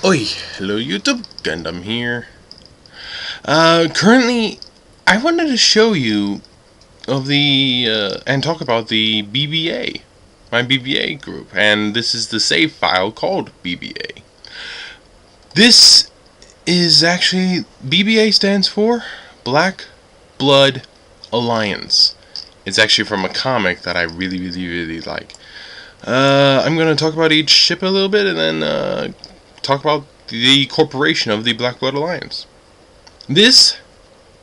Oi, hello YouTube, Gundam here. Currently, I wanted to show you and talk about the BBA, my BBA group, and this is the save file called BBA. This is actually, BBA stands for Black Blood Alliance. It's actually from a comic that I really like. I'm going to talk about each ship a little bit and then talk about the corporation of the Black Blood Alliance. This,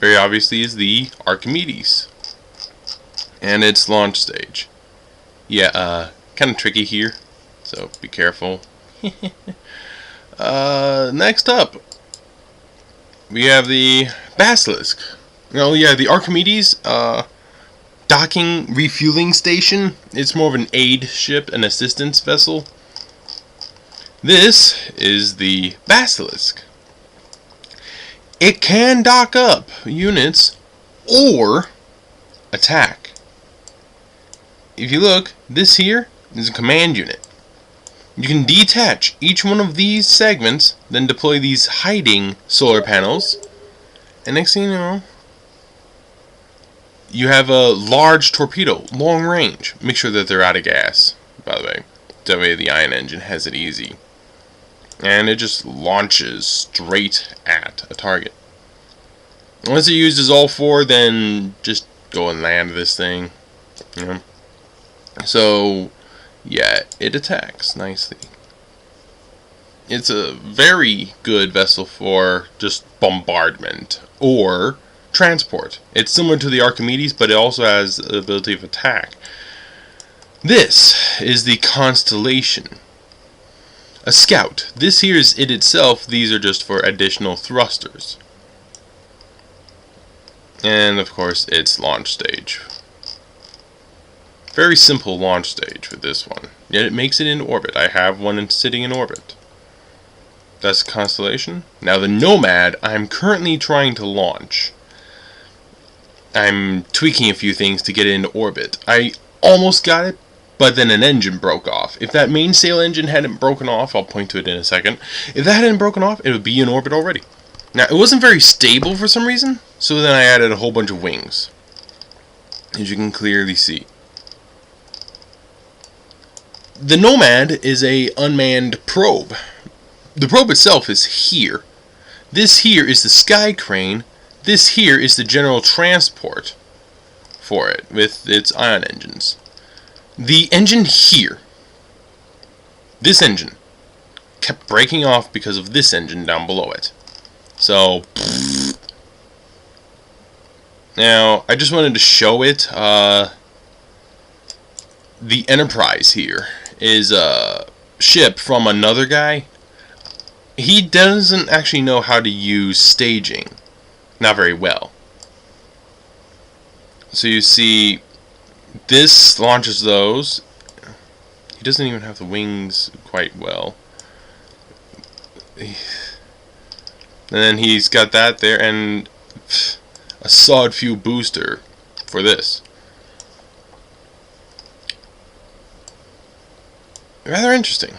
very obviously, is the Archimedes and its launch stage. Yeah, kind of tricky here, so be careful. Next up, we have the Basilisk. Oh yeah, the Archimedes docking refueling station. It's more of an aid ship, an assistance vessel. This is the Basilisk. It can dock up units or attack. If you look, this here is a command unit. You can detach each one of these segments, then deploy these hiding solar panels, and next thing you know, you have a large torpedo, long range. Make sure that they're out of gas, by the way. That way the ion engine has it easy. And it just launches straight at a target. Once it uses all four, then just go and land this thing. You know? So, yeah, it attacks nicely. It's a very good vessel for just bombardment or transport. It's similar to the Archimedes, but it also has the ability of attack. This is the Constellation. A scout. This here is it itself. These are just for additional thrusters. And of course its launch stage. Very simple launch stage with this one. Yet it makes it in orbit. I have one sitting in orbit. That's Constellation. Now the Nomad I'm currently trying to launch. I'm tweaking a few things to get it into orbit. I almost got it, but then an engine broke off. If that mainsail engine hadn't broken off, I'll point to it in a second. If that hadn't broken off, it would be in orbit already. Now, it wasn't very stable for some reason, so then I added a whole bunch of wings, as you can clearly see. The Nomad is a unmanned probe. The probe itself is here. This here is the sky crane. This here is the general transport for it, with its ion engines. The engine here, this engine, kept breaking off because of this engine down below it. So, now, I just wanted to show it. The Enterprise here is a ship from another guy. He doesn't actually know how to use staging. Not very well. So you see, this launches those. He doesn't even have the wings quite well. And then he's got that there, and a solid fuel booster for this. Rather interesting.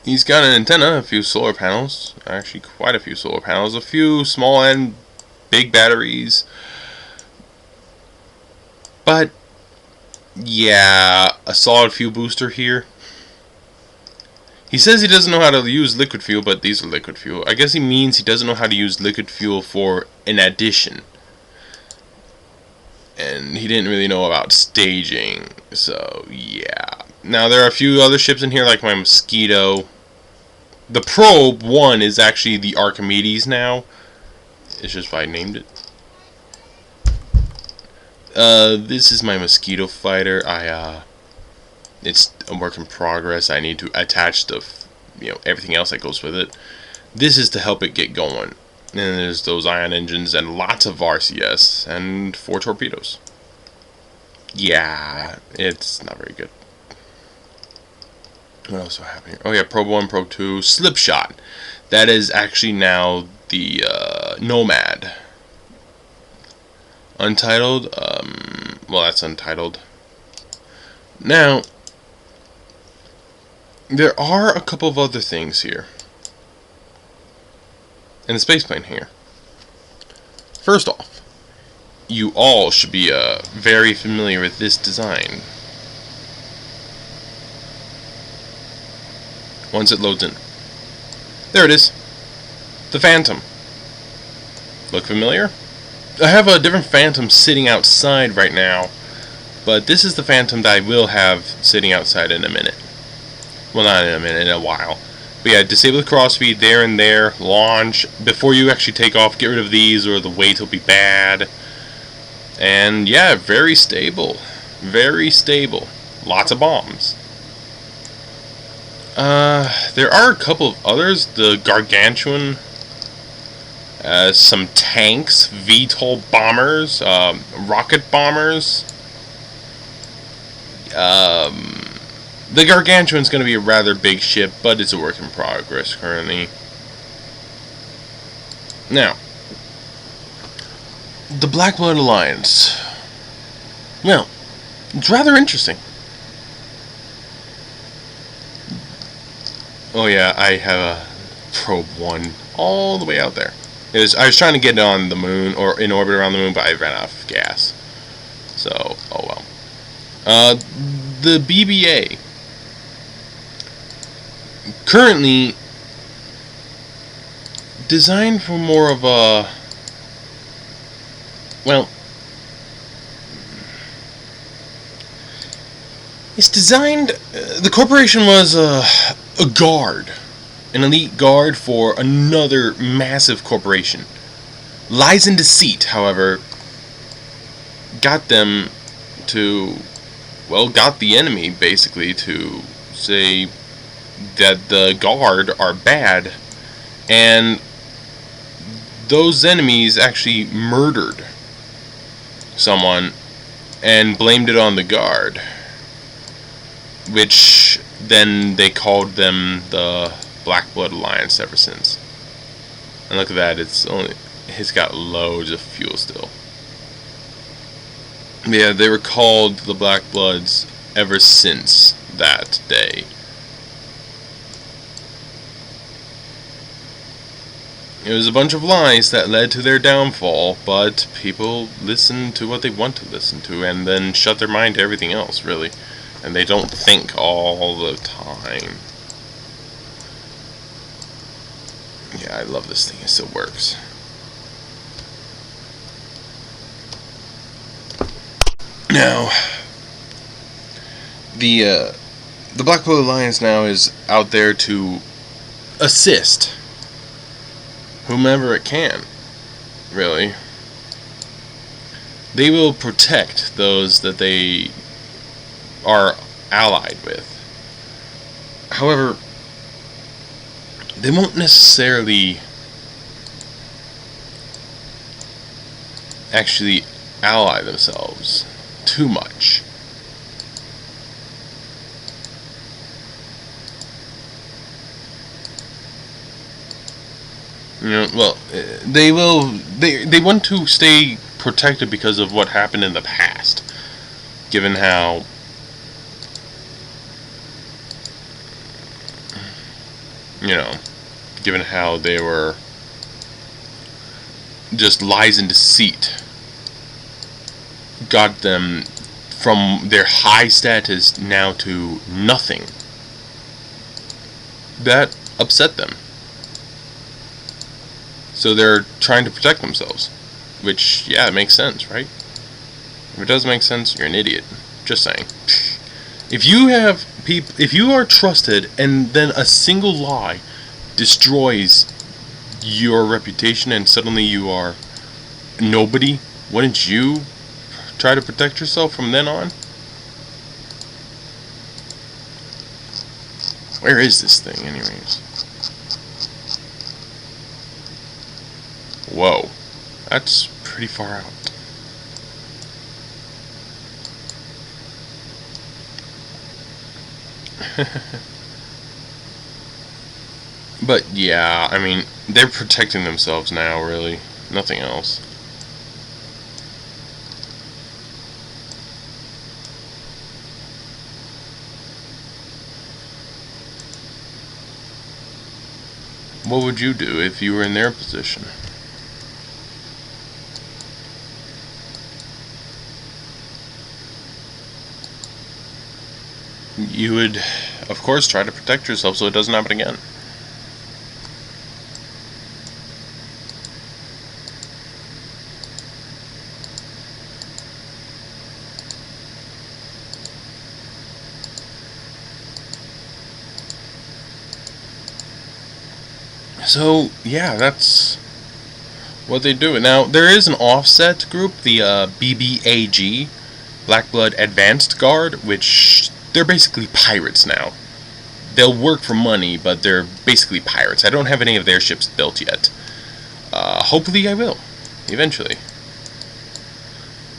He's got an antenna, a few solar panels, actually quite a few solar panels, a few small and big batteries. But, yeah, a solid fuel booster here. He says he doesn't know how to use liquid fuel, but these are liquid fuel. I guess he means he doesn't know how to use liquid fuel for an addition. And he didn't really know about staging, so yeah. Now there are a few other ships in here, like my Mosquito. The Probe 1 is actually the Archimedes now. It's just I named it. This is my Mosquito fighter. It's a work in progress. I need to attach the, everything else that goes with it. This is to help it get going. And there's those ion engines and lots of RCS and 4 torpedoes. Yeah, it's not very good. What else do I have here? Oh yeah, Probe 1, Probe 2, Slipshot. That is actually now the Nomad. Untitled, well, that's untitled. Now, There are a couple of other things here. In the space plane here. First off, you all should be very familiar with this design. Once it loads in. There it is. The Phantom. Look familiar? I have a different Phantom sitting outside right now, but this is the Phantom that I will have sitting outside in a minute. Well, not in a minute, in a while. But yeah, disable the crossfeed there and there, launch. Before you actually take off, get rid of these or the weight will be bad. And yeah, very stable. Very stable. Lots of bombs. There are a couple of others. The Gargantuan. Some tanks, VTOL bombers, rocket bombers. The Gargantuan's going to be a rather big ship, but it's a work in progress currently. Now, the Black Blood Alliance. Well, it's rather interesting. Oh yeah, I have a Probe 1 all the way out there. I was trying to get it on the moon, or in orbit around the moon, but I ran out of gas. So, oh well. The BBA. Currently designed for more of a, well, it's designed, the corporation was a guard, an elite guard for another massive corporation. Lies and deceit, however, got them to, well, got the enemy basically to say that the guard are bad, and those enemies actually murdered someone and blamed it on the guard, which then they called them the Black Blood Alliance ever since. And look at that, it's got loads of fuel still. Yeah, they were called the Black Bloods ever since that day. It was a bunch of lies that led to their downfall, but people listen to what they want to listen to and then shut their mind to everything else, really. And they don't think all the time. Yeah, I love this thing. It still works. Now, the Black Blood Alliance now is out there to assist whomever it can, really. They will protect those that they are allied with. However, they won't necessarily actually ally themselves too much. You know, well, they want to stay protected because of what happened in the past, given how given how they were just lies and deceit got them from their high status now to nothing. That upset them. So they're trying to protect themselves. Which, yeah, it makes sense, right? If it doesn't make sense, you're an idiot. Just saying. If you are trusted and then a single lie destroys your reputation and suddenly you are nobody, wouldn't you try to protect yourself from then on? Where is this thing, anyways? Whoa, that's pretty far out. But yeah, I mean, they're protecting themselves now, really. Nothing else. What would you do if you were in their position? You would, of course, try to protect yourself so it doesn't happen again. So, yeah, that's what they do. Now, there is an offset group, the BBAG, Black Blood Advanced Guard, which they're basically pirates now. They'll work for money, but they're basically pirates. I don't have any of their ships built yet. Hopefully I will, eventually.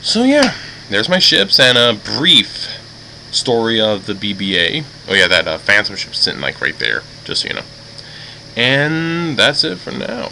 So yeah, there's my ships and a brief story of the BBA. Oh yeah, that Phantom ship's sitting like right there, just so you know. And that's it for now.